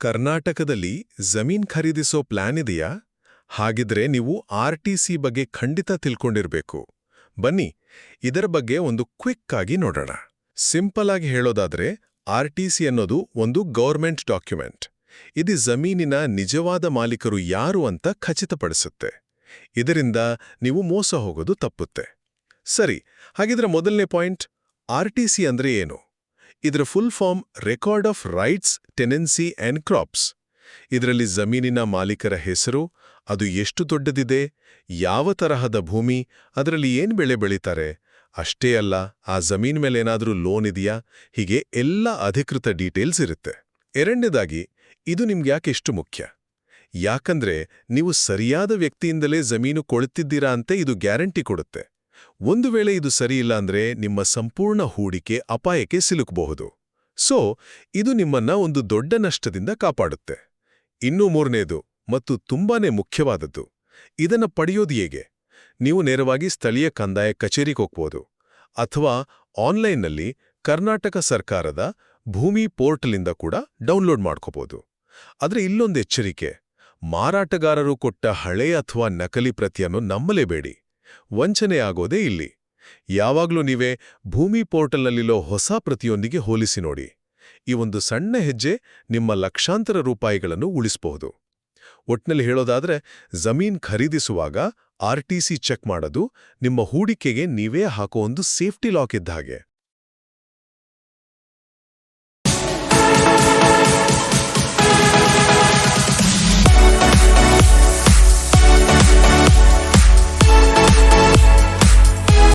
ಕರ್ನಾಟಕದಲ್ಲಿ ಜಮೀನ್ ಖರೀದಿಸೋ ಪ್ಲಾನ್ ಇದೆಯಾ? ಹಾಗಿದ್ರೆ ನೀವು ಆರ್.ಟಿ.ಸಿ. ಬಗ್ಗೆ ಖಂಡಿತ ತಿಳ್ಕೊಂಡಿರ್ಬೇಕು. ಬನ್ನಿ, ಇದರ ಬಗ್ಗೆ ಒಂದು ಕ್ವಿಕ್ ಆಗಿ ನೋಡೋಣ. ಸಿಂಪಲ್ ಆಗಿ ಹೇಳೋದಾದ್ರೆ, ಆರ್.ಟಿ.ಸಿ. ಅನ್ನೋದು ಒಂದು ಗೌರ್ಮೆಂಟ್ ಡಾಕ್ಯುಮೆಂಟ್. ಇದು ಜಮೀನಿನ ನಿಜವಾದ ಮಾಲೀಕರು ಯಾರು ಅಂತ ಖಚಿತಪಡಿಸುತ್ತೆ. ಇದರಿಂದ ನೀವು ಮೋಸ ಹೋಗೋದು ತಪ್ಪುತ್ತೆ. ಸರಿ, ಹಾಗಿದ್ರೆ ಮೊದಲನೇ ಪಾಯಿಂಟ್, ಆರ್.ಟಿ.ಸಿ. ಅಂದ್ರೆ ಏನು? ಇದರ full form record of rights, tenancy and crops. ಇದರಲ್ಲಿ ಜಮೀನಿನ ಮಾಲೀಕರ ಹೆಸರು, ಅದು ಎಷ್ಟು ದೊಡ್ಡದಿದೆ, ಯಾವ ತರಹದ ಭೂಮಿ, ಅದರಲ್ಲಿ ಏನ್ ಬೆಳೆ ಬೆಳೀತಾರೆ, ಅಷ್ಟೇ ಅಲ್ಲ ಆ ಜಮೀನ್ ಮೇಲೆ ಏನಾದರೂ ಲೋನ್ ಇದೆಯಾ, ಹೀಗೆ ಎಲ್ಲ ಅಧಿಕೃತ ಡೀಟೇಲ್ಸ್ ಇರುತ್ತೆ. ಎರಡನೇದಾಗಿ, ಇದು ನಿಮ್ಗ್ಯಾಕೆ ಇಷ್ಟು ಮುಖ್ಯ? ಯಾಕಂದ್ರೆ ನೀವು ಸರಿಯಾದ ವ್ಯಕ್ತಿಯಿಂದಲೇ ಜಮೀನು ಕೊಳ್ಳುತ್ತಿದ್ದೀರಾ ಅಂತ ಇದು ಗ್ಯಾರಂಟಿ ಕೊಡುತ್ತೆ. ಒಂದು ವೇಳೆ ಇದು ಸರಿಯಿಲ್ಲ ಅಂದ್ರೆ ನಿಮ್ಮ ಸಂಪೂರ್ಣ ಹೂಡಿಕೆ ಅಪಾಯಕ್ಕೆ ಸಿಲುಕಬಹುದು. ಸೊ ಇದು ನಿಮ್ಮನ್ನ ಒಂದು ದೊಡ್ಡ ನಷ್ಟದಿಂದ ಕಾಪಾಡುತ್ತೆ. ಇನ್ನೂ ಮೂರನೇದು ಮತ್ತು ತುಂಬಾನೇ ಮುಖ್ಯವಾದದ್ದು, ಇದನ್ನ ಪಡೆಯೋದು ಹೇಗೆ? ನೀವು ನೇರವಾಗಿ ಸ್ಥಳೀಯ ಕಂದಾಯ ಕಚೇರಿಗೆ ಹೋಗ್ಬೋದು, ಅಥವಾ ಆನ್ಲೈನ್ನಲ್ಲಿ ಕರ್ನಾಟಕ ಸರ್ಕಾರದ ಭೂಮಿ ಪೋರ್ಟಲಿಂದ ಕೂಡ ಡೌನ್ಲೋಡ್ ಮಾಡ್ಕೋಬೋದು. ಆದ್ರೆ ಇಲ್ಲೊಂದು ಎಚ್ಚರಿಕೆ, ಮಾರಾಟಗಾರರು ಕೊಟ್ಟ ಹಳೆ ಅಥವಾ ನಕಲಿ ಪ್ರತಿಯನ್ನು ನಂಬಲೇಬೇಡಿ. ವಂಚನೆ ಆಗೋದೇ ಇಲ್ಲಿ. ಯಾವಾಗ್ಲೂ ನೀವೇ ಭೂಮಿ ಪೋರ್ಟಲ್ನಲ್ಲಿರೋ ಹೊಸ ಪ್ರತಿಯೊಂದಿಗೆ ಹೋಲಿಸಿ ನೋಡಿ. ಈ ಒಂದು ಸಣ್ಣ ಹೆಜ್ಜೆ ನಿಮ್ಮ ಲಕ್ಷಾಂತರ ರೂಪಾಯಿಗಳನ್ನು ಉಳಿಸಬಹುದು. ಒಟ್ನಲ್ಲಿ ಹೇಳೋದಾದ್ರೆ, ಜಮೀನ್ ಖರೀದಿಸುವಾಗ ಆರ್.ಟಿ.ಸಿ. ಚೆಕ್ ಮಾಡೋದು ನಿಮ್ಮ ಹೂಡಿಕೆಗೆ ನೀವೇ ಹಾಕೋ ಒಂದು ಸೇಫ್ಟಿ ಲಾಕ್ ಇದ್ದ ಹಾಗೆ.